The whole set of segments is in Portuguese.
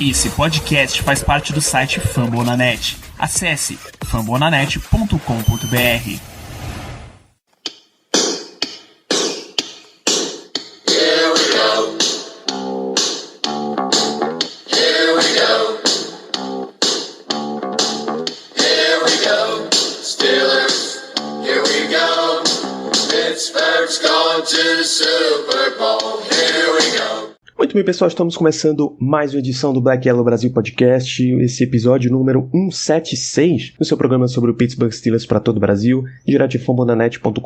Esse podcast faz parte do site Fambonanet. Acesse fambonanet.com.br. Muito bem, pessoal, estamos começando mais uma edição do Black Yellow Brasil Podcast, esse episódio número 176, no seu programa sobre o Pittsburgh Steelers para todo o Brasil, direto de fambonanet.com.br,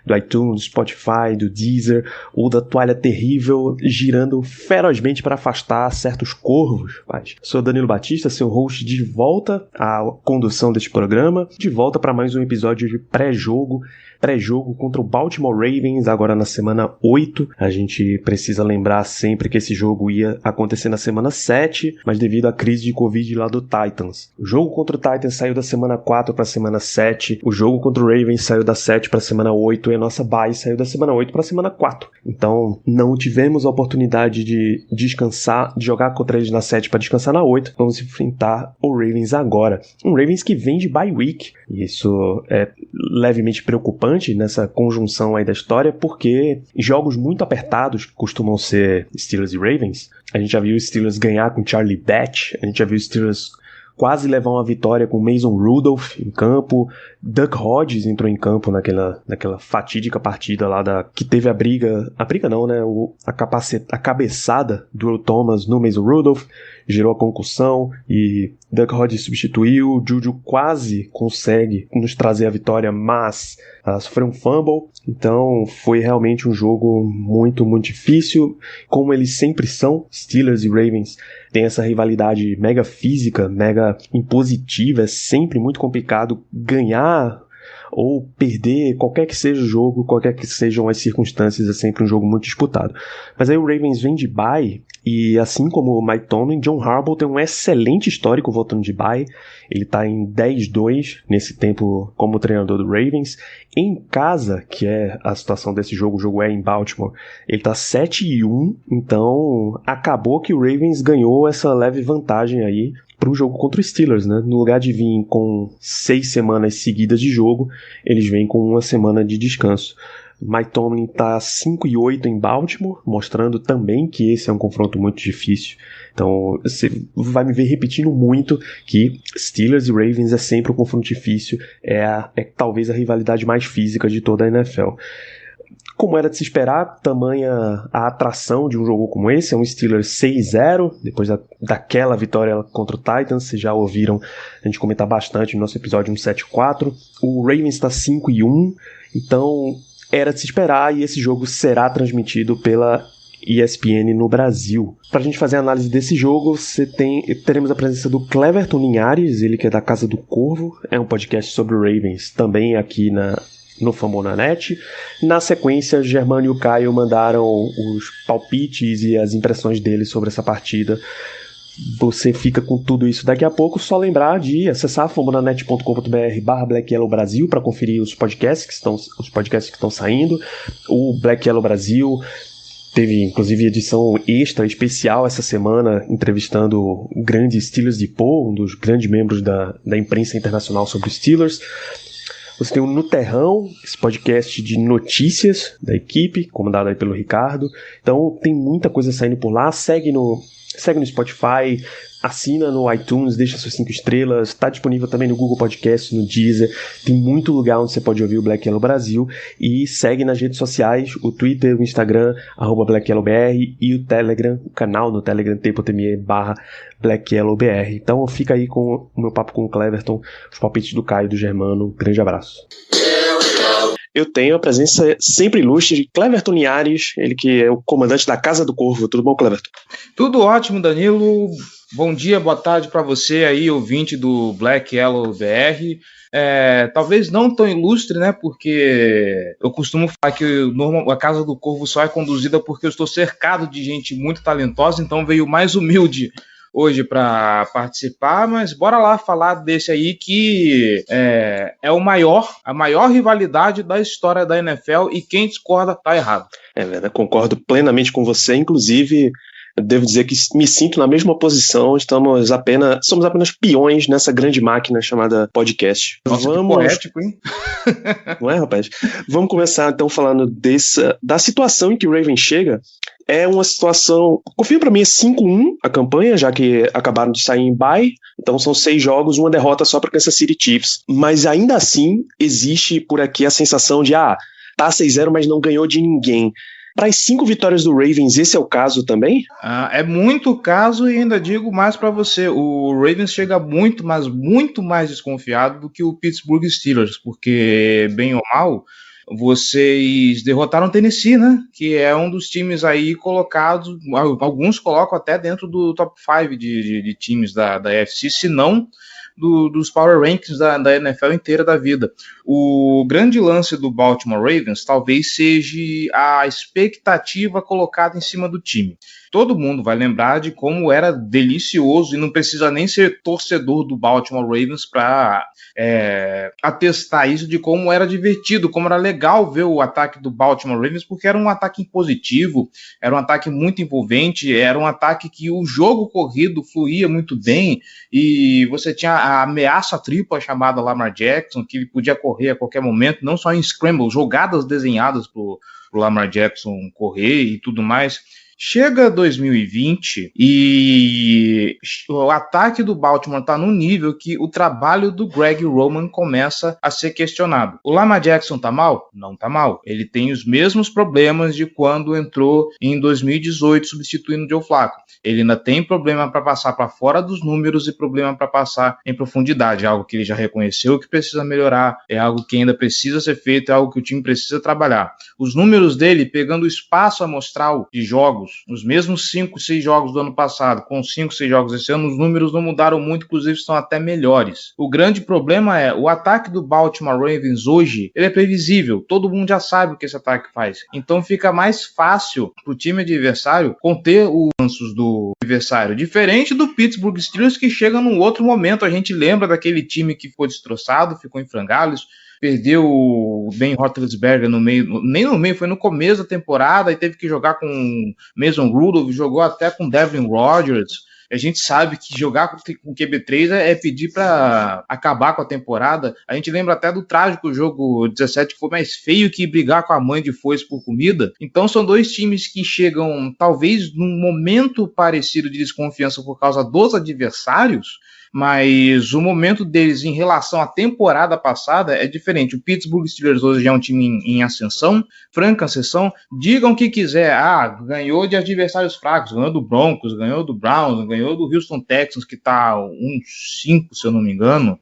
do iTunes, Spotify, do Deezer, ou da toalha terrível, girando ferozmente para afastar certos corvos. Sou Danilo Batista, seu host, de volta à condução deste programa, de volta para mais um episódio de pré-jogo contra o Baltimore Ravens, agora na semana 8. A gente precisa lembrar sempre que esse jogo ia acontecer na semana 7, mas devido à crise de Covid lá do Titans. O jogo contra o Titans saiu da semana 4 para a semana 7, o jogo contra o Ravens saiu da 7 para a semana 8 e a nossa bye saiu da semana 8 para a semana 4. Então, não tivemos a oportunidade de descansar, de jogar contra eles na 7 para descansar na 8. Vamos enfrentar o Ravens agora. Um Ravens que vem de bye week, e isso é levemente preocupante nessa conjunção aí da história, porque jogos muito apertados que costumam ser Steelers e Ravens, a gente já viu os Steelers ganhar com Charlie Batch, a gente já viu os Steelers quase levar uma vitória com Mason Rudolph em campo, Duck Hodges entrou em campo naquela fatídica partida lá que teve a briga não, né, a cabeçada do Earl Thomas no Mason Rudolph, gerou a concussão e Duck Hodges substituiu, Juju quase consegue nos trazer a vitória, mas sofreu um fumble, então foi realmente um jogo muito, muito difícil, como eles sempre são. Steelers e Ravens têm essa rivalidade mega física, mega impositiva, é sempre muito complicado ganhar ou perder, qualquer que seja o jogo, qualquer que sejam as circunstâncias, é sempre um jogo muito disputado. Mas aí o Ravens vem de bye, e assim como o Mike Tomlin, John Harbaugh tem um excelente histórico voltando de bye. Ele está em 10-2 nesse tempo como treinador do Ravens. Em casa, que é a situação desse jogo, o jogo é em Baltimore, ele está 7-1, então acabou que o Ravens ganhou essa leve vantagem aí para o jogo contra os Steelers, né? No lugar de vir com 6 semanas seguidas de jogo, eles vêm com uma semana de descanso. Mike Tomlin está 5-8 em Baltimore, mostrando também que esse é um confronto muito difícil. Então você vai me ver repetindo muito que Steelers e Ravens é sempre um confronto difícil, é talvez a rivalidade mais física de toda a NFL. Como era de se esperar, tamanha a atração de um jogo como esse, é um Steelers 6-0, depois daquela vitória contra o Titans, vocês já ouviram a gente comentar bastante no nosso episódio 174. O Ravens está 5-1, então era de se esperar, e esse jogo será transmitido pela ESPN no Brasil. Para a gente fazer a análise desse jogo, teremos a presença do Cleverton Linhares, ele que é da Casa do Corvo, é um podcast sobre o Ravens, também aqui no Fambonanet. Na sequência, Germano e o Caio mandaram os palpites e as impressões deles sobre essa partida. Você fica com tudo isso daqui a pouco. Só lembrar de acessar fambonanet.com.br/Black Yellow Brasil para conferir os podcasts que estão saindo. O Black Yellow Brasil teve inclusive edição extra especial essa semana, entrevistando o grande Steelers Depot, um dos grandes membros da imprensa internacional sobre os Steelers. Você tem o No Terrão, esse podcast de notícias da equipe, comandado aí pelo Ricardo. Então tem muita coisa saindo por lá. Segue no Spotify, assina no iTunes, deixa suas 5 estrelas. Está disponível também no Google Podcast, no Deezer. Tem muito lugar onde você pode ouvir o Black Yellow Brasil. E segue nas redes sociais, o Twitter, o Instagram, @BlackYellowBR, e o Telegram, o canal no Telegram, t.me/BlackYellowBR. Então fica aí com o meu papo com o Cleverton, os palpites do Caio e do Germano. Um grande abraço. Eu tenho a presença sempre ilustre de Cleverton Linhares, ele que é o comandante da Casa do Corvo. Tudo bom, Cleverton? Tudo ótimo, Danilo. Bom dia, boa tarde para você aí, ouvinte do Black Yellow BR. Talvez não tão ilustre, né? Porque eu costumo falar que a Casa do Corvo só é conduzida porque eu estou cercado de gente muito talentosa, então veio mais humilde hoje para participar, mas bora lá falar desse aí que é a maior rivalidade da história da NFL, e quem discorda tá errado. É verdade, concordo plenamente com você, inclusive Eu devo dizer que me sinto na mesma posição, somos apenas peões nessa grande máquina chamada podcast. Nossa, que poético, hein? Não é, rapaz? Vamos começar então falando da situação em que o Ravens chega. É uma situação, confia pra mim, é 5-1 a campanha, já que acabaram de sair em bye, então são 6 jogos, uma derrota só para Kansas City Chiefs, mas ainda assim existe por aqui a sensação de, tá 6-0, mas não ganhou de ninguém. Para as 5 vitórias do Ravens, esse é o caso também? É muito caso, e ainda digo mais para você, o Ravens chega muito, mas muito mais desconfiado do que o Pittsburgh Steelers, porque, bem ou mal, vocês derrotaram o Tennessee, né? Que é um dos times aí colocados, alguns colocam até dentro do top 5 de times da AFC, se não dos Power Rankings da NFL inteira da vida. O grande lance do Baltimore Ravens talvez seja a expectativa colocada em cima do time. Todo mundo vai lembrar de como era delicioso, e não precisa nem ser torcedor do Baltimore Ravens para atestar isso, de como era divertido, como era legal ver o ataque do Baltimore Ravens, porque era um ataque impositivo, era um ataque muito envolvente, era um ataque que o jogo corrido fluía muito bem, e você tinha a ameaça tripla chamada Lamar Jackson, que ele podia correr a qualquer momento, não só em scramble, jogadas desenhadas para o Lamar Jackson correr e tudo mais. Chega 2020 e o ataque do Baltimore está num nível que o trabalho do Greg Roman começa a ser questionado. O Lamar Jackson tá mal? Não tá mal. Ele tem os mesmos problemas de quando entrou em 2018 substituindo o Joe Flacco. Ele ainda tem problema para passar para fora dos números e problema para passar em profundidade, algo que ele já reconheceu que precisa melhorar, é algo que ainda precisa ser feito, é algo que o time precisa trabalhar. Os números dele, pegando o espaço amostral de jogos, os mesmos 5, 6 jogos do ano passado, com 5, 6 jogos esse ano, os números não mudaram muito, inclusive estão até melhores. O grande problema é, o ataque do Baltimore Ravens hoje, ele é previsível, todo mundo já sabe o que esse ataque faz. Então fica mais fácil para o time adversário conter os lanços do adversário, diferente do Pittsburgh Steelers, que chega num outro momento. A gente lembra daquele time que ficou destroçado, ficou em frangalhos, perdeu o Ben Roethlisberger no meio, nem no meio, foi no começo da temporada, e teve que jogar com Mason Rudolph, jogou até com Devlin Rodgers. A gente sabe que jogar com QB3 é pedir para acabar com a temporada. A gente lembra até do trágico jogo 17, que foi mais feio que brigar com a mãe de foice por comida. Então são dois times que chegam talvez num momento parecido de desconfiança por causa dos adversários, mas o momento deles em relação à temporada passada é diferente. O Pittsburgh Steelers hoje é um time em ascensão, franca ascensão. Digam o que quiser, ganhou de adversários fracos, ganhou do Broncos, ganhou do Browns, ganhou do Houston Texans, que está 1-5, se eu não me engano.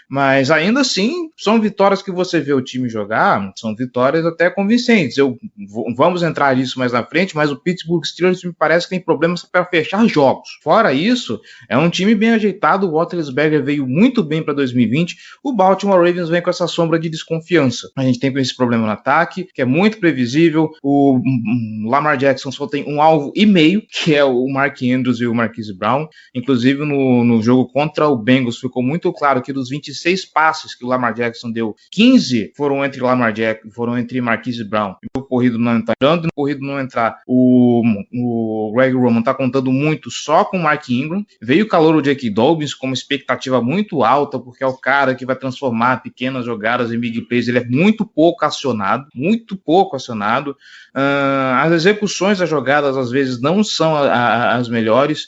Mas ainda assim, são vitórias que você vê o time jogar, são vitórias até convincentes. Vamos entrar nisso mais na frente, mas o Pittsburgh Steelers me parece que tem problemas para fechar jogos. Fora isso, é um time bem ajeitado, o Roethlisberger veio muito bem para 2020, o Baltimore Ravens vem com essa sombra de desconfiança. A gente tem esse problema no ataque, que é muito previsível, o Lamar Jackson só tem um alvo e meio, que é o Mark Andrews e o Marquise Brown. Inclusive no jogo contra o Bengals ficou muito claro que dos 26 passes que o Lamar Jackson deu, 15 foram entre Lamar Jackson, foram entre Marquise Brown. O corrido não entrar, no corrido não entrar, o Greg Roman tá contando muito só com o Mark Ingram. Veio o calor o J.K. Dobbins com uma expectativa muito alta, porque é o cara que vai transformar pequenas jogadas em big plays. Ele é muito pouco acionado. As execuções das jogadas às vezes não são as melhores.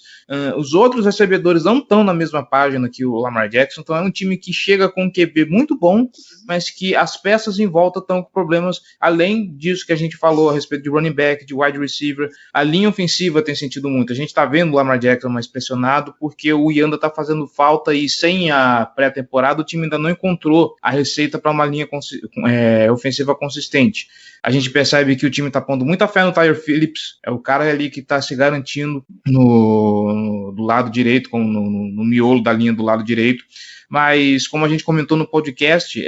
Os outros recebedores não estão na mesma página que o Lamar Jackson, então é um time que chega com um QB muito bom, mas que as peças em volta estão com problemas, além disso que a gente falou a respeito de running back, de wide receiver. A linha ofensiva tem sentido muito. A gente está vendo o Lamar Jackson mais pressionado, porque o Yanda está fazendo falta, e sem a pré-temporada o time ainda não encontrou a receita para uma linha ofensiva consistente. A gente percebe que o time está pondo muita fé no Tyler Phillips, é o cara ali que está se garantindo do lado direito, no miolo da linha do lado direito. Mas, como a gente comentou no podcast,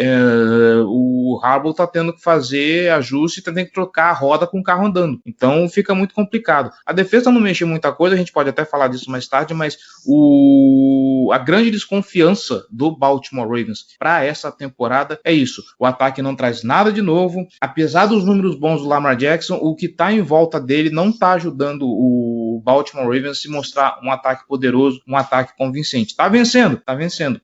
o Harbaugh está tendo que fazer ajuste e tá tendo que trocar a roda com o carro andando. Então fica muito complicado. A defesa não mexeu muita coisa, a gente pode até falar disso mais tarde, mas a grande desconfiança do Baltimore Ravens para essa temporada é isso. O ataque não traz nada de novo. Apesar dos números bons do Lamar Jackson, o que está em volta dele não está ajudando o o Baltimore Ravens se mostrar um ataque poderoso, um ataque convincente. Tá vencendo,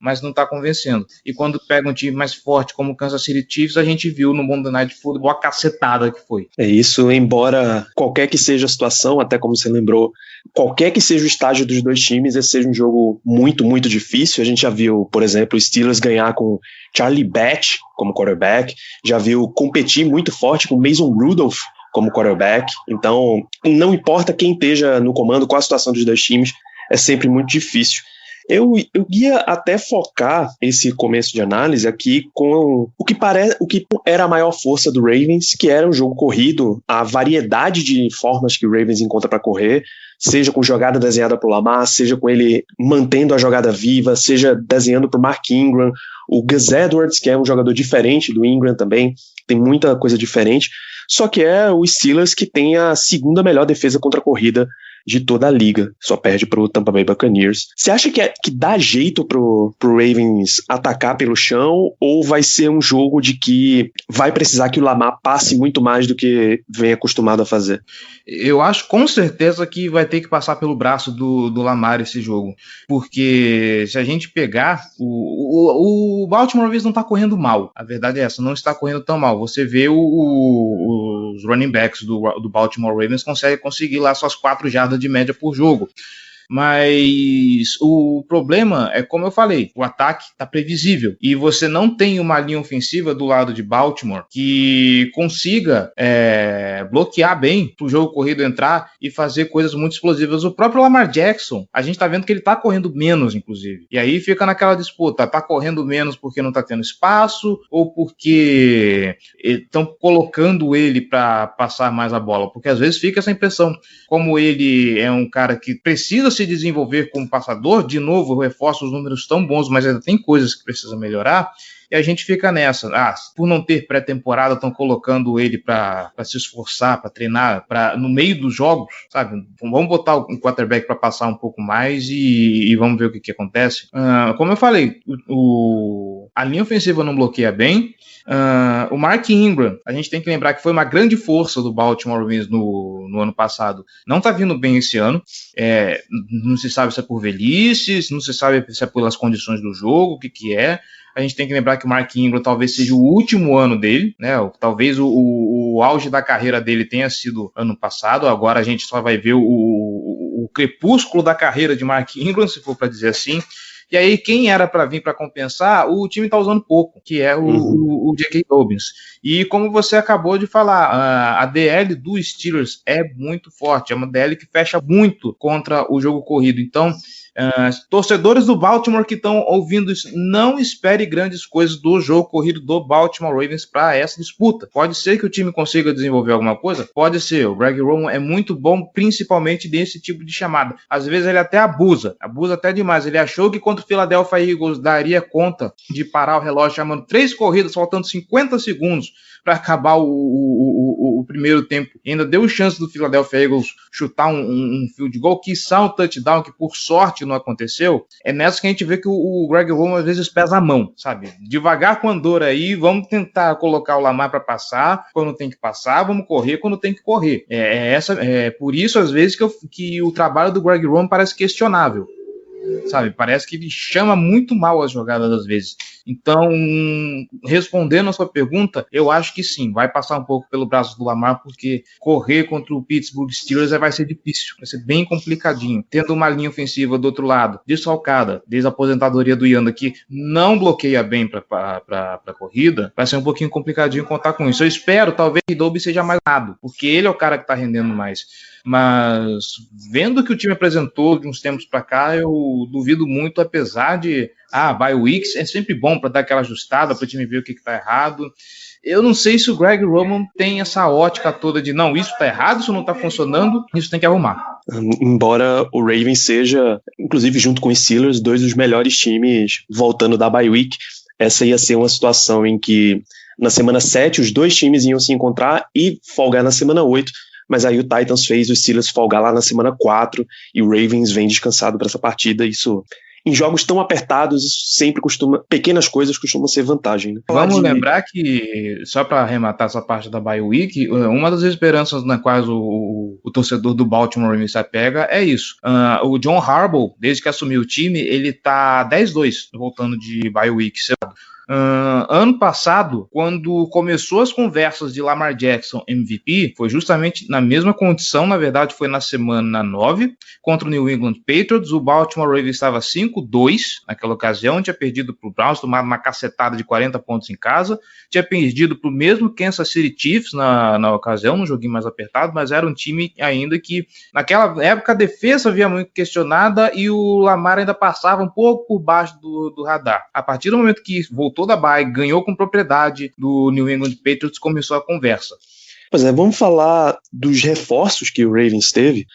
mas não tá convencendo. E quando pega um time mais forte como o Kansas City Chiefs, a gente viu no Monday Night Football a cacetada que foi. É isso, embora qualquer que seja a situação, até como você lembrou, qualquer que seja o estágio dos dois times, esse seja um jogo muito, muito difícil. A gente já viu, por exemplo, o Steelers ganhar com Charlie Batch como quarterback, já viu competir muito forte com Mason Rudolph como quarterback. Então, não importa quem esteja no comando, qual a situação dos dois times, é sempre muito difícil. Eu ia até focar esse começo de análise aqui com o que era a maior força do Ravens, que era um jogo corrido, a variedade de formas que o Ravens encontra para correr, seja com jogada desenhada para o Lamar, seja com ele mantendo a jogada viva, seja desenhando para o Mark Ingram, o Gus Edwards, que é um jogador diferente do Ingram também, tem muita coisa diferente, só que é o Steelers que tem a segunda melhor defesa contra a corrida de toda a liga, só perde pro Tampa Bay Buccaneers. Você acha que dá jeito pro Ravens atacar pelo chão, ou vai ser um jogo de que vai precisar que o Lamar passe muito mais do que vem acostumado a fazer? Eu acho com certeza que vai ter que passar pelo braço do Lamar esse jogo, porque se a gente pegar, o Baltimore Ravens não tá correndo mal, a verdade é essa, não está correndo tão mal. Você vê os running backs do Baltimore Ravens conseguir lá suas 4 jardas de média por jogo. Mas o problema é, como eu falei, o ataque está previsível e você não tem uma linha ofensiva do lado de Baltimore que consiga bloquear bem para o jogo corrido entrar e fazer coisas muito explosivas. O próprio Lamar Jackson, a gente está vendo que ele está correndo menos, inclusive, e aí fica naquela disputa, está correndo menos porque não está tendo espaço ou porque estão colocando ele para passar mais a bola, porque às vezes fica essa impressão, como ele é um cara que precisa se desenvolver como passador, de novo, reforça os números tão bons, mas ainda tem coisas que precisa melhorar, e a gente fica nessa. Por não ter pré-temporada, estão colocando ele para se esforçar, para treinar, no meio dos jogos, sabe? Vamos botar o quarterback para passar um pouco mais e vamos ver o que acontece. Como eu falei, a linha ofensiva não bloqueia bem. O Mark Ingram, a gente tem que lembrar que foi uma grande força do Baltimore Ravens no ano passado, não tá vindo bem esse ano, não se sabe se é por velhice, não se sabe se é pelas condições do jogo, o que é. A gente tem que lembrar que o Mark Ingram talvez seja o último ano dele, né? Talvez o auge da carreira dele tenha sido ano passado, agora a gente só vai ver o crepúsculo da carreira de Mark Ingram, se for para dizer assim. E aí, quem era para vir para compensar, o time está usando pouco, que é o J.K. Dobbins. E como você acabou de falar, a DL do Steelers é muito forte, é uma DL que fecha muito contra o jogo corrido. Então, torcedores do Baltimore que estão ouvindo isso, não espere grandes coisas do jogo corrido do Baltimore Ravens para essa disputa. Pode ser que o time consiga desenvolver alguma coisa? Pode ser. O Greg Roman é muito bom, principalmente desse tipo de chamada. Às vezes ele até abusa até demais. Ele achou que contra o Philadelphia Eagles daria conta de parar o relógio, chamando 3 corridas, faltando 50 segundos para acabar o primeiro tempo. E ainda deu chance do Philadelphia Eagles chutar um field goal, quiçá um touchdown, que por sorte não aconteceu. É nessa que a gente vê que o Greg Roman às vezes pesa a mão, sabe? Devagar com a andor aí, vamos tentar colocar o Lamar para passar, quando tem que passar, vamos correr quando tem que correr. Por isso, às vezes, que o trabalho do Greg Roman parece questionável. Sabe, parece que ele chama muito mal as jogadas às vezes. Então, respondendo a sua pergunta, eu acho que sim, vai passar um pouco pelo braço do Lamar, porque correr contra o Pittsburgh Steelers vai ser difícil, vai ser bem complicadinho. Tendo uma linha ofensiva do outro lado, desfalcada, desde a aposentadoria do Yanda, que não bloqueia bem para corrida, vai ser um pouquinho complicadinho contar com isso. Eu espero, talvez, que Dobbs seja mais nada, porque ele é o cara que está rendendo mais. Mas, vendo o que o time apresentou de uns tempos para cá, eu duvido muito, apesar de bye weeks é sempre bom para dar aquela ajustada, para o time ver o que está errado. Eu não sei se o Greg Roman tem essa ótica toda de não, isso está errado, isso não está funcionando, isso tem que arrumar. Embora o Ravens seja, inclusive junto com os Steelers, 2 dos melhores times voltando da bye week, essa ia ser uma situação em que na semana 7 os 2 times iam se encontrar e folgar na semana 8, mas aí o Titans fez os Steelers folgar lá na semana 4 e o Ravens vem descansado para essa partida. Isso em jogos tão apertados, pequenas coisas costumam ser vantagem. Né? Vamos lembrar que, só para arrematar essa parte da bye week, uma das esperanças na quais o torcedor do Baltimore Ravens se apega é isso. O John Harbaugh, desde que assumiu o time, ele tá 10-2 voltando de bye week. Ano passado, quando começou as conversas de Lamar Jackson MVP, foi justamente na mesma condição, na verdade foi na semana 9, contra o New England Patriots. O Baltimore Ravens estava 5-2 naquela ocasião, tinha perdido para o Browns, tomado uma cacetada de 40 pontos em casa, tinha perdido para o mesmo Kansas City Chiefs na ocasião, num joguinho mais apertado, mas era um time ainda que, naquela época, a defesa havia muito questionada e o Lamar ainda passava um pouco por baixo do radar. A partir do momento que voltou da bye, ganhou com propriedade do New England Patriots, começou a conversa. Pois é, vamos falar dos reforços que o Ravens teve.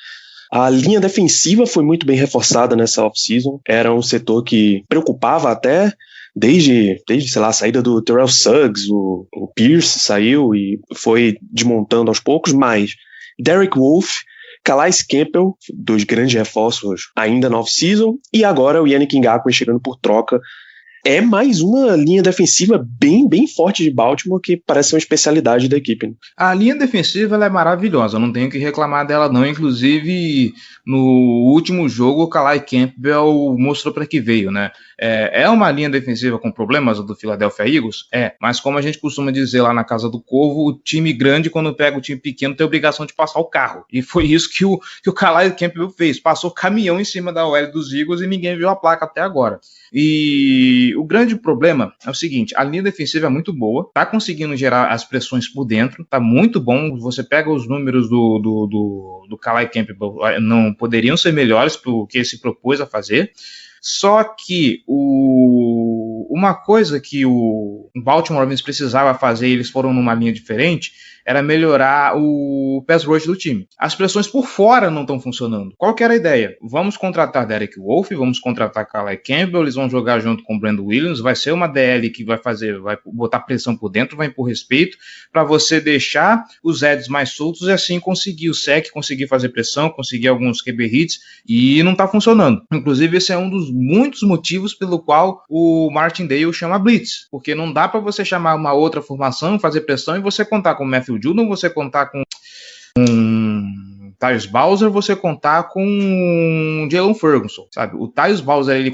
A linha defensiva foi muito bem reforçada nessa off-season, era um setor que preocupava até desde sei lá, a saída do Terrell Suggs, o Pierce saiu e foi desmontando aos poucos, mas Derek Wolfe, Calais Campbell, dois grandes reforços ainda na off-season, e agora o Yannick Ngakoue chegando por troca. É mais uma linha defensiva bem, bem forte de Baltimore, que parece uma especialidade da equipe. Né? A linha defensiva ela é maravilhosa, não tenho que reclamar dela não. Inclusive, no último jogo, o Calais Campbell mostrou para que veio, né? É uma linha defensiva com problemas, a do Philadelphia Eagles? Mas como a gente costuma dizer lá na Casa do Corvo, o time grande, quando pega o time pequeno, tem a obrigação de passar o carro. E foi isso que o Calais Campbell fez. Passou caminhão em cima da OL dos Eagles e ninguém viu a placa até agora. E o grande problema é o seguinte, a linha defensiva é muito boa, tá conseguindo gerar as pressões por dentro, tá muito bom, você pega os números do Calais Campbell, não poderiam ser melhores pro que ele se propôs a fazer, só que uma coisa que o Baltimore Ravens precisava fazer, e eles foram numa linha diferente, era melhorar o pass rush do time. As pressões por fora não estão funcionando. Qual que era a ideia? Vamos contratar Derek Wolfe, vamos contratar Calais Campbell, eles vão jogar junto com o Brandon Williams, vai ser uma DL que vai botar pressão por dentro, vai impor respeito, para você deixar os edges mais soltos e assim conseguir o sec, conseguir fazer pressão, conseguir alguns QB hits, e não está funcionando. Inclusive, esse é um dos muitos motivos pelo qual o Martindale chama blitz, porque não dá para você chamar uma outra formação, fazer pressão e você contar com o Matthew Judon, você contar com Tyus Bowser, você contar com Jalen Ferguson, sabe? O Tyus Bowser, ele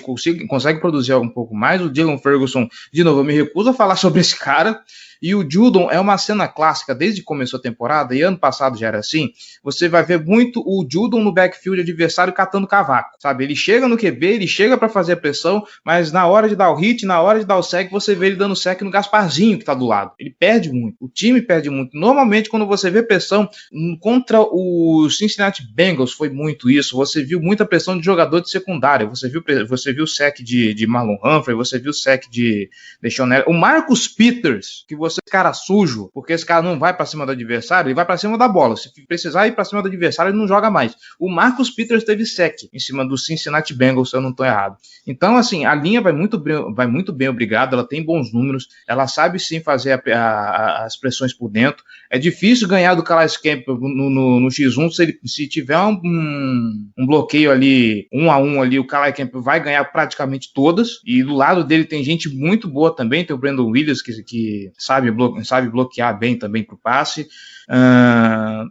consegue produzir um pouco mais, o Jalen Ferguson, de novo, eu me recuso a falar sobre esse cara, e o Judon é uma cena clássica desde que começou a temporada, e ano passado já era assim, você vai ver muito o Judon no backfield adversário catando cavaco, sabe? Ele chega no QB, ele chega para fazer a pressão, mas na hora de dar o hit, na hora de dar o sec, você vê ele dando sec no Gasparzinho que tá do lado. Ele perde muito, o time perde muito. Normalmente, quando você vê pressão contra os Cincinnati Bengals, foi muito isso, você viu muita pressão de jogador de secundária, você viu o sec de Marlon Humphrey, você viu o sec de Deshaun Elliott, o Marcus Peters, que você cara sujo, porque esse cara não vai pra cima do adversário, ele vai pra cima da bola. Se precisar ir pra cima do adversário, ele não joga mais. O Marcus Peters teve sec em cima do Cincinnati Bengals, se eu não tô errado. Então, assim, a linha vai muito bem, obrigado, ela tem bons números, ela sabe sim fazer as pressões por dentro. É difícil ganhar do Calais Campbell no X1, se tiver um bloqueio ali, 1-1 ali, o Calais Campbell vai ganhar praticamente todas, e do lado dele tem gente muito boa também, tem o Brandon Williams, que sabe bloquear bem também pro passe,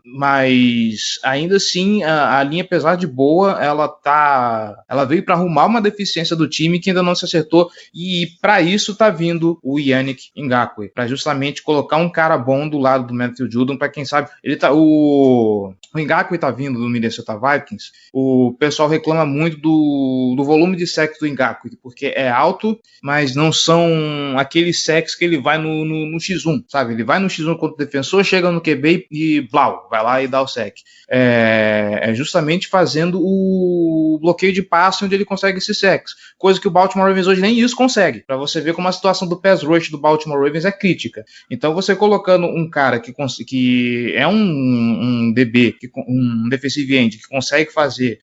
mas ainda assim a linha, apesar de boa, ela veio para arrumar uma deficiência do time que ainda não se acertou, e para isso tá vindo o Yannick Ngakoue, para justamente colocar um cara bom do lado do Matthew Judon, para quem sabe, o Ngakoue tá vindo do Minnesota Vikings, o pessoal reclama muito do volume de sacks do Ngakoue, porque é alto, mas não são aqueles sacks que ele vai no X1, sabe? Ele vai no X1 contra o defensor, chega no QB e blau, vai lá e dá o sec. É justamente fazendo o bloqueio de passe onde ele consegue esses secs, coisa que o Baltimore Ravens hoje nem isso consegue, para você ver como a situação do pass rush do Baltimore Ravens é crítica. Então você colocando um cara que é um DB, um defensive end, que consegue fazer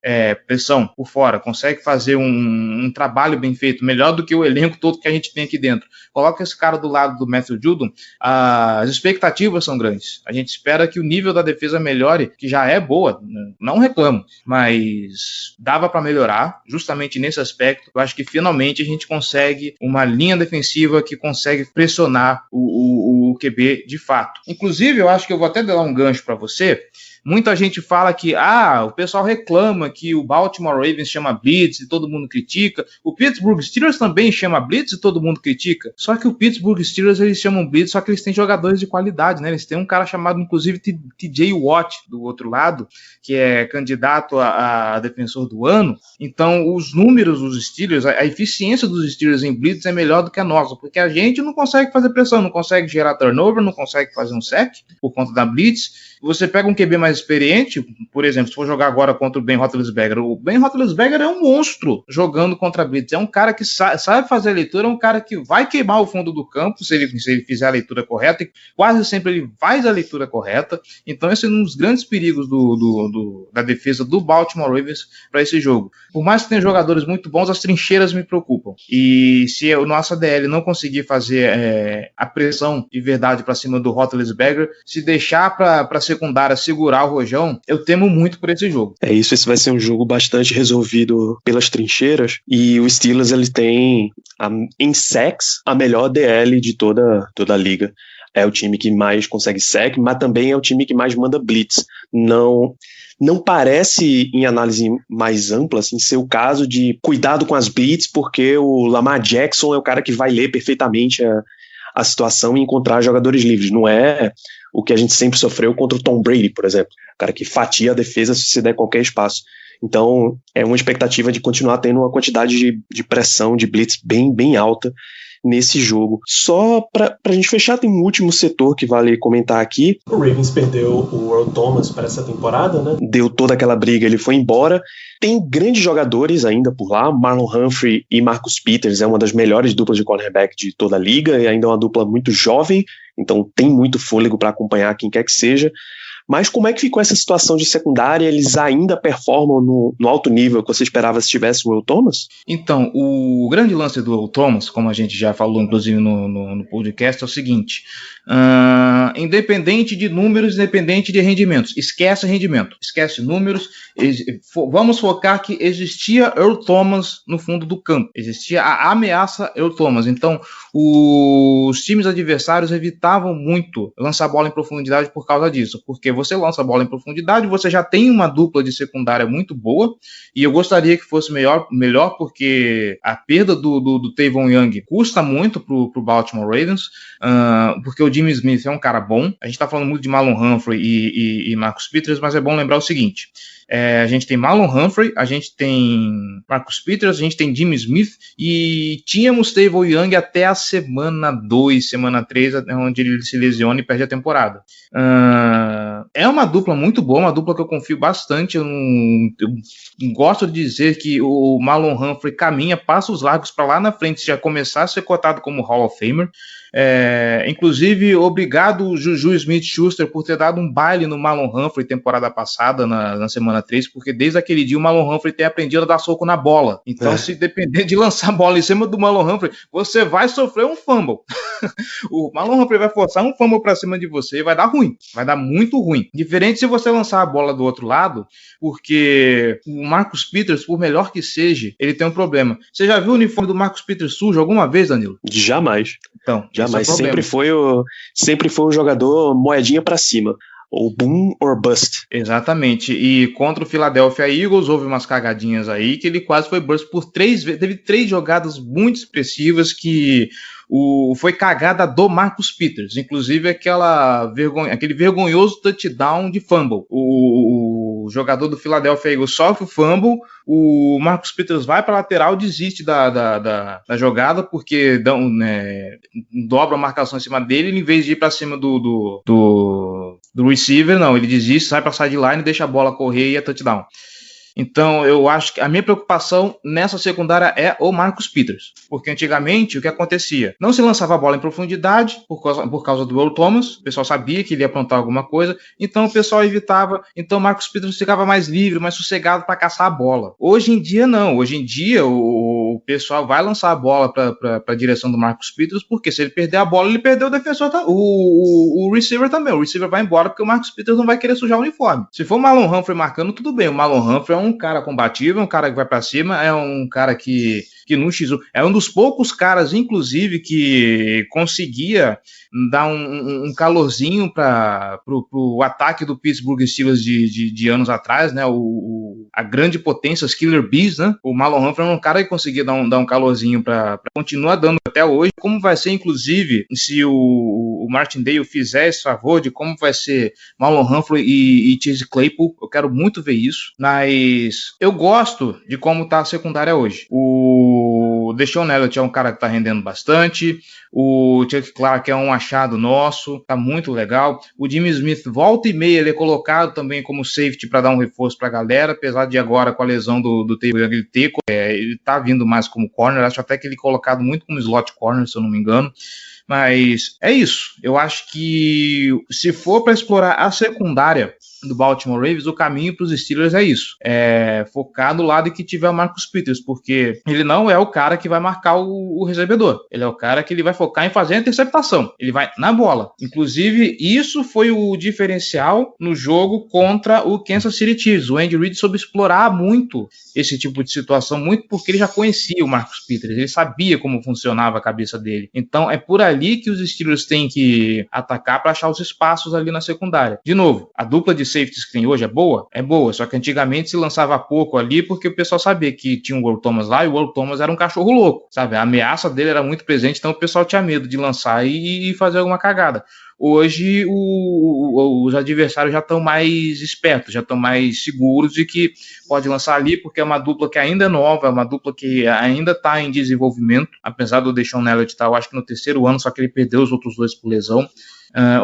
pressão por fora, consegue fazer um trabalho bem feito, melhor do que o elenco todo que a gente tem aqui dentro, coloca esse cara do lado do Matthew Judon, as expectativas são grandes. A gente espera que o nível da defesa melhore, que já é boa, não reclamo, mas dava para melhorar justamente nesse aspecto. Eu acho que finalmente a gente consegue uma linha defensiva que consegue pressionar o QB de fato. Inclusive, eu acho que eu vou até dar um gancho para você. Muita gente fala que o pessoal reclama que o Baltimore Ravens chama blitz e todo mundo critica. O Pittsburgh Steelers também chama blitz e todo mundo critica. Só que o Pittsburgh Steelers, eles chamam blitz, só que eles têm jogadores de qualidade, né? Eles têm um cara chamado, inclusive, TJ Watt, do outro lado, que é candidato a defensor do ano. Então, os números dos Steelers, a eficiência dos Steelers em blitz é melhor do que a nossa, porque a gente não consegue fazer pressão, não consegue gerar turnover, não consegue fazer um sack por conta da blitz. Você pega um QB mais experiente, por exemplo, se for jogar agora contra o Ben Roethlisberger, o Ben Roethlisberger é um monstro jogando contra a blitz, é um cara que sabe fazer a leitura, é um cara que vai queimar o fundo do campo se ele fizer a leitura correta, e quase sempre ele faz a leitura correta. Então esse é um dos grandes perigos da defesa do Baltimore Ravens para esse jogo. Por mais que tenha jogadores muito bons, as trincheiras me preocupam, e se o nosso ADL não conseguir fazer a pressão de verdade para cima do Roethlisberger, se deixar para secundária segurar o Rojão, eu temo muito por esse jogo. Esse vai ser um jogo bastante resolvido pelas trincheiras, e o Steelers ele tem em sacks a melhor DL de toda a liga. É o time que mais consegue sack, mas também é o time que mais manda blitz. Não parece, em análise mais ampla, assim, ser o caso de cuidado com as blitz, porque o Lamar Jackson é o cara que vai ler perfeitamente a situação e encontrar jogadores livres. Não é o que a gente sempre sofreu contra o Tom Brady, por exemplo. O cara que fatia a defesa se der qualquer espaço. Então, é uma expectativa de continuar tendo uma quantidade de pressão, de blitz bem, bem alta nesse jogo. Só pra gente fechar, tem um último setor que vale comentar aqui. O Ravens perdeu o Earl Thomas para essa temporada, né? Deu toda aquela briga, ele foi embora. Tem grandes jogadores ainda por lá, Marlon Humphrey e Marcus Peters, é uma das melhores duplas de cornerback de toda a liga, e ainda é uma dupla muito jovem, então tem muito fôlego para acompanhar quem quer que seja. Mas como é que ficou essa situação de secundária? Eles ainda performam no alto nível que você esperava se tivesse o Earl Thomas? Então, o grande lance do Earl Thomas, como a gente já falou inclusive no podcast, é o seguinte: independente de números, independente de rendimentos, esquece rendimento, esquece números, vamos focar que existia Earl Thomas no fundo do campo, existia a ameaça Earl Thomas. Então, os times adversários evitavam muito lançar a bola em profundidade por causa disso, porque você lança a bola em profundidade, você já tem uma dupla de secundária muito boa, e eu gostaria que fosse melhor porque a perda do Tavon Young custa muito pro Baltimore Ravens, porque o Jimmy Smith é um cara bom. A gente tá falando muito de Marlon Humphrey e Marcus Peters, mas é bom lembrar o seguinte: a gente tem Marlon Humphrey, a gente tem Marcus Peters, a gente tem Jimmy Smith, e tínhamos Tavon Young até a semana 2, semana 3, onde ele se lesiona e perde a temporada. É uma dupla muito boa, uma dupla que eu confio bastante. Eu gosto de dizer que o Marlon Humphrey caminha passos largos para lá na frente já começar a ser cotado como Hall of Famer. Inclusive, obrigado Juju Smith-Schuster por ter dado um baile no Marlon Humphrey temporada passada, na semana 3, porque desde aquele dia o Marlon Humphrey tem aprendido a dar soco na bola. Então, se depender de lançar a bola em cima do Marlon Humphrey, você vai sofrer um fumble. O Marlon Humphrey vai forçar um fumble pra cima de você e vai dar ruim, vai dar muito ruim. Diferente se você lançar a bola do outro lado, porque o Marcus Peters, por melhor que seja, ele tem um problema. Você já viu o uniforme do Marcus Peters sujo alguma vez, Danilo? Jamais. Então, jamais. Sempre foi o jogador moedinha pra cima. Ou boom or bust. Exatamente. E contra o Philadelphia Eagles houve umas cagadinhas aí que ele quase foi bust por 3 vezes. Teve 3 jogadas muito expressivas que foi cagada do Marcus Peters. Inclusive aquele vergonhoso touchdown de fumble. O jogador do Philadelphia Eagles sofre o fumble, o Marcus Peters vai para a lateral, desiste da jogada porque dobra a marcação em cima dele, em vez de ir para cima do receiver, não, ele desiste, sai para a sideline, deixa a bola correr e é touchdown. Então, eu acho que a minha preocupação nessa secundária é o Marcus Peters, porque antigamente o que acontecia? Não se lançava a bola em profundidade por causa do Earl Thomas, o pessoal sabia que ele ia aprontar alguma coisa, então o pessoal evitava, então o Marcus Peters ficava mais livre, mais sossegado para caçar a bola. Hoje em dia não, hoje em dia o o pessoal vai lançar a bola para a direção do Marcus Peters, porque se ele perder a bola, ele perdeu o defensor, o receiver também. O receiver vai embora porque o Marcus Peters não vai querer sujar o uniforme. Se for o Marlon Humphrey marcando, tudo bem. O Marlon Humphrey é um cara combativo, é um cara que vai para cima, é um cara que no X1 é um dos poucos caras, inclusive, que conseguia dar um calorzinho para o ataque do Pittsburgh Steelers de anos atrás, né? A grande potência, os Killer Bees, né? O Marlon Humphrey era um cara que conseguia dar um calorzinho para continuar dando até hoje. Como vai ser, inclusive, se o Martindale fizer esse favor de como vai ser Marlon Humphrey e Chase Claypool, eu quero muito ver isso. Mas eu gosto de como tá a secundária hoje. O Deshaun Elliott é um cara que tá rendendo bastante. O Chuck Clark é um achado nosso, tá muito legal. O Jimmy Smith volta e meia, ele é colocado também como safety para dar um reforço pra galera, apesar de agora com a lesão do Teco, ele tá vindo mais como corner, acho até que ele é colocado muito como slot corner, se eu não me engano. Mas é isso, eu acho que se for para explorar a secundária do Baltimore Ravens, o caminho para os Steelers é isso, focar do lado que tiver o Marcus Peters, porque ele não é o cara que vai marcar o recebedor, ele é o cara que ele vai focar em fazer a interceptação, ele vai na bola. Inclusive, isso foi o diferencial no jogo contra o Kansas City Chiefs. O Andy Reid soube explorar muito esse tipo de situação, muito porque ele já conhecia o Marcus Peters, ele sabia como funcionava a cabeça dele. Então, é por ali que os Steelers têm que atacar para achar os espaços ali na secundária. De novo, a dupla de safeties que tem hoje é boa, só que antigamente se lançava pouco ali porque o pessoal sabia que tinha o Earl Thomas lá e o Earl Thomas era um cachorro louco, sabe? A ameaça dele era muito presente, então o pessoal tinha medo de lançar e fazer alguma cagada. Hoje os adversários já estão mais espertos, já estão mais seguros de que pode lançar ali, porque é uma dupla que ainda é nova, é uma dupla que ainda está em desenvolvimento, apesar do Deshaun Elliott estar, eu acho que no terceiro ano, só que ele perdeu os outros dois por lesão.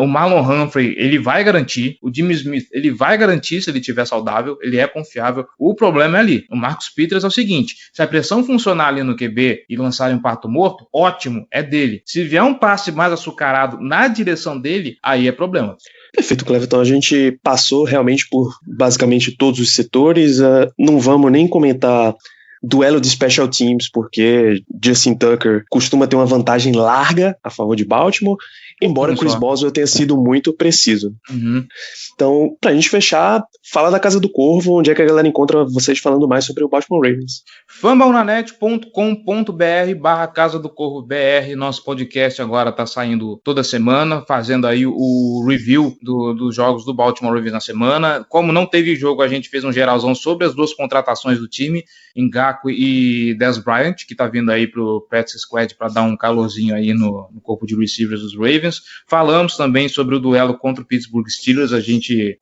O Marlon Humphrey, ele vai garantir. O Jimmy Smith, ele vai garantir se ele estiver saudável. Ele é confiável. O problema é ali. O Marcus Peters é o seguinte: se a pressão funcionar ali no QB e lançarem um pato morto, ótimo, é dele. Se vier um passe mais açucarado na direção dele, aí é problema. Perfeito, Cleverton. A gente passou realmente por basicamente todos os setores. Não vamos nem comentar duelo de special teams, porque Justin Tucker costuma ter uma vantagem larga a favor de Baltimore, embora Chris Boswell tenha sido muito preciso. Uhum. Então, pra gente fechar, fala da Casa do Corvo, onde é que a galera encontra vocês falando mais sobre o Baltimore Ravens. Fumblenanet.com.br/Casa do Corvo BR, nosso podcast agora tá saindo toda semana, fazendo aí o review dos jogos do Baltimore Ravens na semana. Como não teve jogo, a gente fez um geralzão sobre as duas contratações do time, Ngakoue e Dez Bryant, que tá vindo aí pro practice squad para dar um calorzinho aí no corpo de receivers dos Ravens. Falamos também sobre o duelo contra o Pittsburgh Steelers, a gente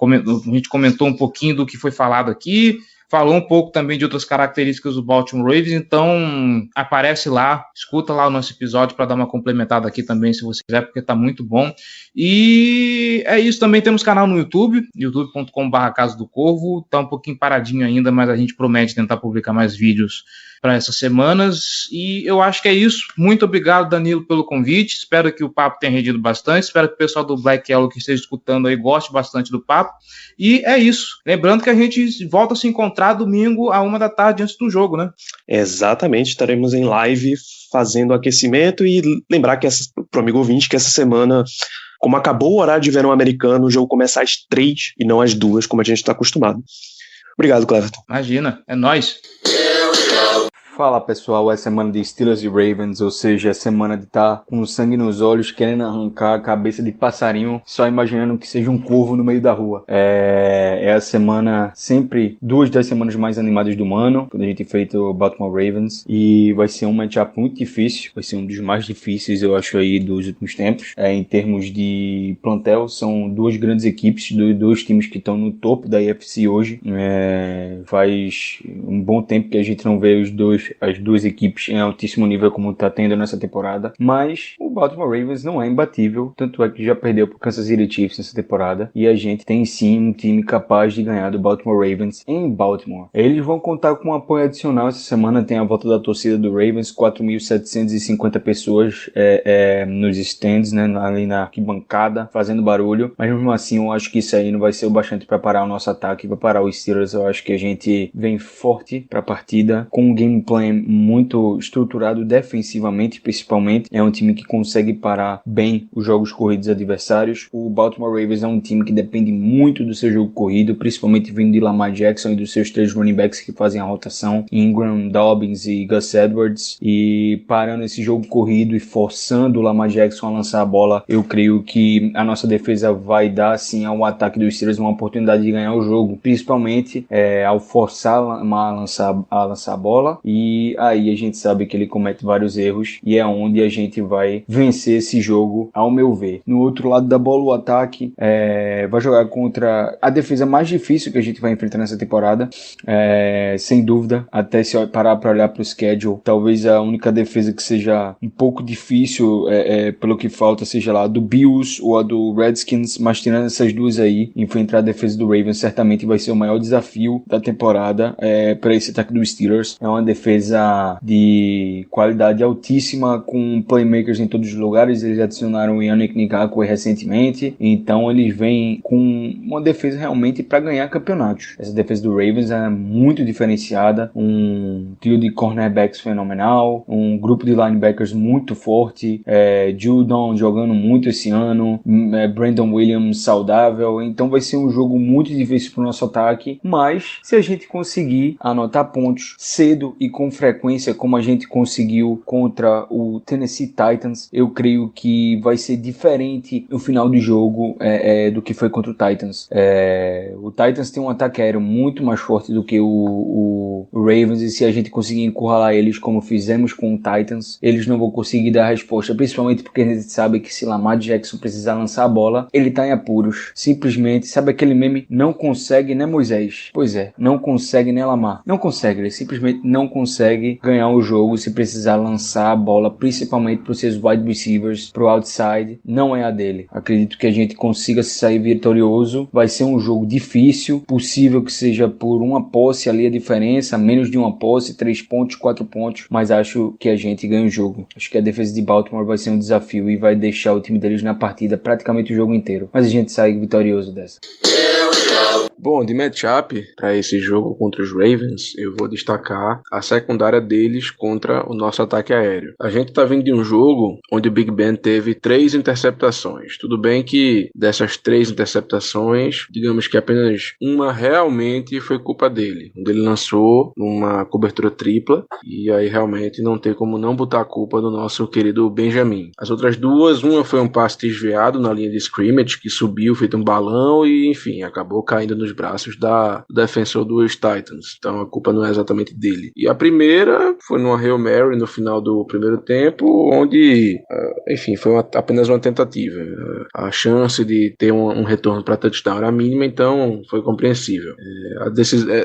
comentou um pouquinho do que foi falado aqui, falou um pouco também de outras características do Baltimore Ravens, então aparece lá, escuta lá o nosso episódio para dar uma complementada aqui também, se você quiser, porque tá muito bom. E é isso, também temos canal no YouTube, youtube.com/Casa do Corvo, tá um pouquinho paradinho ainda, mas a gente promete tentar publicar mais vídeos para essas semanas, e eu acho que é isso. Muito obrigado, Danilo, pelo convite, espero que o papo tenha rendido bastante, espero que o pessoal do Black Yellow que esteja escutando aí goste bastante do papo, e é isso, lembrando que a gente volta a se encontrar domingo à 1h da tarde antes do jogo, né? Exatamente, estaremos em live fazendo aquecimento, e lembrar que pro amigo ouvinte que essa semana, como acabou o horário de verão americano, o jogo começa às 3 e não às 2, como a gente está acostumado. Obrigado, Cleverton. Imagina, é nóis. Fala pessoal, é semana de Steelers e Ravens, ou seja, é semana de estar com sangue nos olhos, querendo arrancar a cabeça de passarinho, só imaginando que seja um corvo no meio da rua. É a semana, sempre, 2 das semanas mais animadas do ano, quando a gente enfrenta o Baltimore Ravens, e vai ser um matchup muito difícil, vai ser um dos mais difíceis, eu acho, aí dos últimos tempos. Em termos de plantel, são duas grandes equipes, dois times que estão no topo da AFC hoje. Faz um bom tempo que a gente não vê as duas equipes em altíssimo nível como está tendo nessa temporada, mas o Baltimore Ravens não é imbatível, tanto é que já perdeu para o Kansas City Chiefs nessa temporada, e a gente tem sim um time capaz de ganhar do Baltimore Ravens em Baltimore. Eles vão contar com um apoio adicional essa semana, tem a volta da torcida do Ravens, 4.750 pessoas nos stands, né, ali na arquibancada, fazendo barulho, mas mesmo assim eu acho que isso aí não vai ser o bastante para parar o nosso ataque, para parar os Steelers. Eu acho que a gente vem forte para a partida, com um game plan plan muito estruturado defensivamente, principalmente. É um time que consegue parar bem os jogos corridos adversários. O Baltimore Ravens é um time que depende muito do seu jogo corrido, principalmente vindo de Lamar Jackson e dos seus 3 running backs que fazem a rotação, Ingram, Dobbins e Gus Edwards. E parando esse jogo corrido e forçando o Lamar Jackson a lançar a bola, eu creio que a nossa defesa vai dar sim ao ataque dos Steelers uma oportunidade de ganhar o jogo, principalmente ao forçar a lançar a bola, e aí a gente sabe que ele comete vários erros e é onde a gente vai vencer esse jogo, ao meu ver. No outro lado da bola, o ataque vai jogar contra a defesa mais difícil que a gente vai enfrentar nessa temporada, sem dúvida, até se parar para olhar para o schedule, talvez a única defesa que seja um pouco difícil, pelo que falta, seja lá a do Bills ou a do Redskins, mas tirando essas duas aí, enfrentar a defesa do Ravens certamente vai ser o maior desafio da temporada para esse ataque dos Steelers. É uma defesa de qualidade altíssima, com playmakers em todos os lugares. Eles adicionaram o Yannick Ngakoue recentemente, então eles vêm com uma defesa realmente para ganhar campeonatos. Essa defesa do Ravens é muito diferenciada, um trio de cornerbacks fenomenal, um grupo de linebackers muito forte, Judon jogando muito esse ano, Brandon Williams saudável, então vai ser um jogo muito difícil para o nosso ataque, mas se a gente conseguir anotar pontos cedo e com frequência, como a gente conseguiu contra o Tennessee Titans, eu creio que vai ser diferente no final do jogo do que foi contra o Titans. O Titans tem um ataque aéreo muito mais forte do que o Ravens, e se a gente conseguir encurralar eles como fizemos com o Titans, eles não vão conseguir dar a resposta, principalmente porque a gente sabe que se Lamar Jackson precisar lançar a bola, ele tá em apuros. Simplesmente, sabe aquele meme? Não consegue, né, Moisés? Pois é, não consegue, né, Lamar? Não consegue, ele simplesmente não consegue ganhar o jogo se precisar lançar a bola, principalmente para os seus wide receivers, pro outside, não é a dele. Acredito que a gente consiga se sair vitorioso, vai ser um jogo difícil, possível que seja por uma posse ali a diferença, menos de uma posse, 3 pontos, 4 pontos, mas acho que a gente ganha o jogo. Acho que a defesa de Baltimore vai ser um desafio e vai deixar o time deles na partida praticamente o jogo inteiro, mas a gente sai vitorioso dessa. Bom, de matchup para esse jogo contra os Ravens, eu vou destacar a secundária deles contra o nosso ataque aéreo. A gente tá vindo de um jogo onde o Big Ben teve 3 interceptações. Tudo bem que dessas 3 interceptações, digamos que apenas uma realmente foi culpa dele, onde ele lançou uma cobertura tripla, e aí realmente não tem como não botar a culpa do nosso querido Benjamin. As outras duas, uma foi um passe desviado na linha de scrimmage, que subiu feito um balão e, enfim, acabou caindo nos braços do defensor dos Titans. Então a culpa não é exatamente dele. E a primeira foi numa Hail Mary no final do primeiro tempo, onde, enfim, foi apenas uma tentativa. A chance de ter um retorno para touchdown era mínima, então foi compreensível.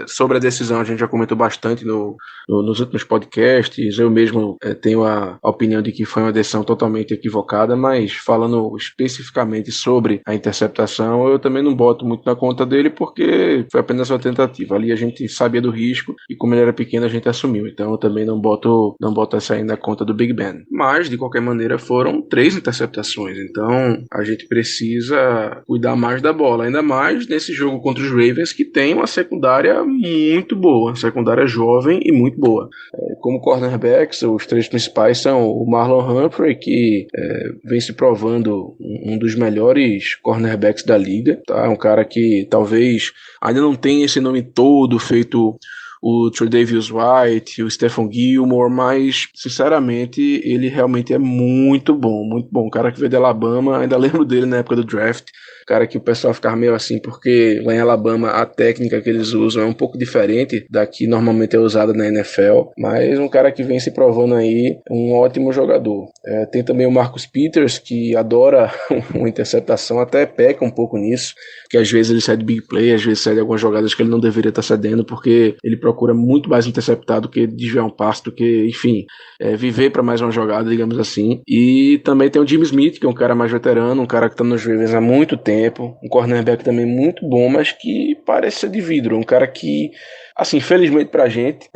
Sobre a decisão a gente já comentou bastante nos últimos podcasts. Eu mesmo tenho a opinião de que foi uma decisão totalmente equivocada, mas falando especificamente sobre a interceptação, eu também não boto muito na conta dele, porque foi apenas uma tentativa. Ali a gente sabia do risco e como ele era pequeno a gente assumiu. Então eu também não boto essa aí na conta do Big Ben. Mas de qualquer maneira foram 3 interceptações. Então a gente precisa cuidar mais da bola. Ainda mais nesse jogo contra os Ravens, que tem uma secundária muito boa. Uma secundária jovem e muito boa. Como cornerbacks, os 3 principais são o Marlon Humphrey, que vem se provando um dos melhores cornerbacks da liga. Tá? Um cara que talvez ainda não tenha esse nome todo feito o Tre'Davious White, o Stephon Gilmore, mas sinceramente ele realmente é muito bom, muito bom. O cara que veio de Alabama, ainda lembro dele na época do draft, cara que o pessoal ficava meio assim, porque lá em Alabama a técnica que eles usam é um pouco diferente da que normalmente é usada na NFL, mas um cara que vem se provando aí um ótimo jogador. Tem também o Marcus Peters, que adora uma interceptação, até peca um pouco nisso, que às vezes ele cede big play, às vezes cede algumas jogadas que ele não deveria estar cedendo, porque ele procura muito mais interceptar do que desviar um passe, do que, enfim, viver para mais uma jogada, digamos assim. E também tem o Jimmy Smith, que é um cara mais veterano, um cara que está nos Ravens há muito tempo, um cornerback também muito bom, mas que parece ser de vidro, um cara que, assim, infelizmente pra gente,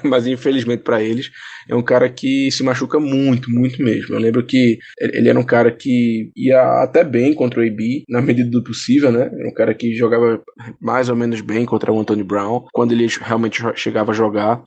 mas infelizmente pra eles, é um cara que se machuca muito, muito mesmo. Eu lembro que ele era um cara que ia até bem contra o AB, na medida do possível, né? Era um cara que jogava mais ou menos bem contra o Antonio Brown, quando ele realmente chegava a jogar.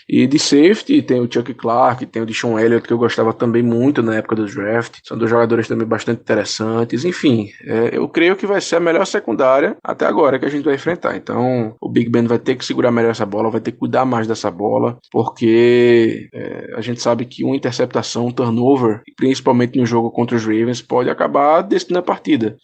E de safety tem o Chuck Clark, tem o Deshaun Elliott, que eu gostava também muito na época do draft. São dois jogadores também bastante interessantes. Enfim, eu creio que vai ser a melhor secundária até agora que a gente vai enfrentar. Então, o Big Ben vai ter que segurar melhor essa bola, vai ter que cuidar mais dessa bola, porque a gente sabe que uma interceptação, um turnover, principalmente no jogo contra os Ravens, pode acabar decidindo a partida.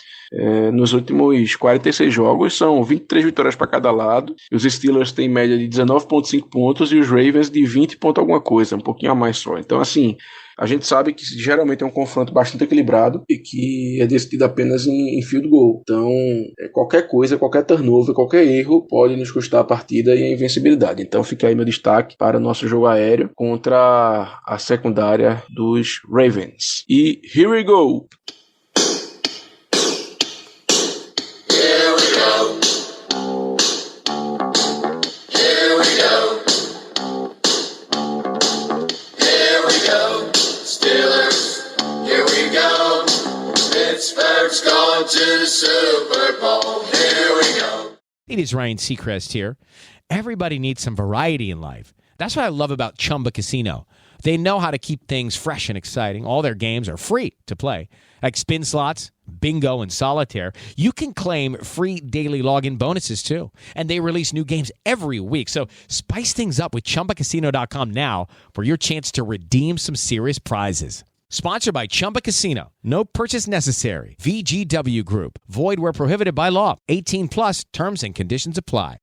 Nos últimos 46 jogos, são 23 vitórias para cada lado. Os Steelers têm média de 19,5 pontos e os Ravens de 20 pontos alguma coisa, um pouquinho a mais só. Então, assim, a gente sabe que geralmente é um confronto bastante equilibrado e que é decidido apenas em field goal. Então, qualquer coisa, qualquer turnover, qualquer erro pode nos custar a partida e a invencibilidade. Então, fica aí meu destaque para o nosso jogo aéreo contra a secundária dos Ravens. E here we go! It is Ryan Seacrest here. Everybody needs some variety in life. That's what I love about Chumba Casino. They know how to keep things fresh and exciting. All their games are free to play, like spin slots, bingo, and solitaire. You can claim free daily login bonuses, too. And they release new games every week. So spice things up with ChumbaCasino.com now for your chance to redeem some serious prizes. Sponsored by Chumba Casino. No purchase necessary. VGW Group. Void where prohibited by law. 18 plus terms and conditions apply.